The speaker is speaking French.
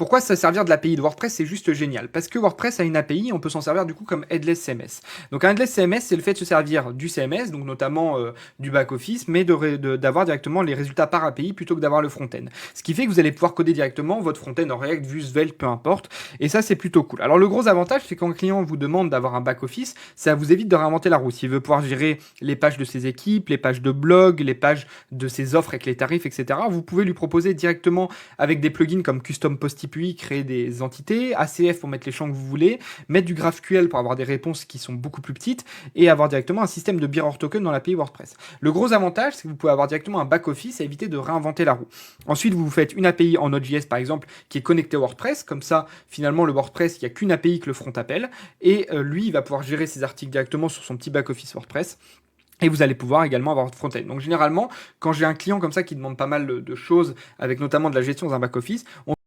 Pourquoi se servir de l'API de WordPress, c'est juste génial? Parce que WordPress a une API, on peut s'en servir du coup comme headless CMS. Donc un headless CMS, c'est le fait de se servir du CMS, donc notamment du back-office, mais d'avoir directement les résultats par API plutôt que d'avoir le front-end. Ce qui fait que vous allez pouvoir coder directement votre front-end en React, Vue, Svelte, peu importe. Et ça, c'est plutôt cool. Alors le gros avantage, c'est quand un client vous demande d'avoir un back-office, ça vous évite de réinventer la roue. S'il veut pouvoir gérer les pages de ses équipes, les pages de blog, les pages de ses offres avec les tarifs, etc., vous pouvez lui proposer directement avec des plugins comme Custom Post API, créer des entités, ACF pour mettre les champs que vous voulez, mettre du GraphQL pour avoir des réponses qui sont beaucoup plus petites et avoir directement un système de mirror token dans l'API WordPress. Le gros avantage, c'est que vous pouvez avoir directement un back-office et éviter de réinventer la roue. Ensuite, vous faites une API en Node.js par exemple qui est connectée à WordPress, comme ça finalement le WordPress, il n'y a qu'une API que le front appelle et lui il va pouvoir gérer ses articles directement sur son petit back-office WordPress. Et vous allez pouvoir également avoir votre front-end. Donc généralement, quand j'ai un client comme ça qui demande pas mal de choses, avec notamment de la gestion dans un back-office,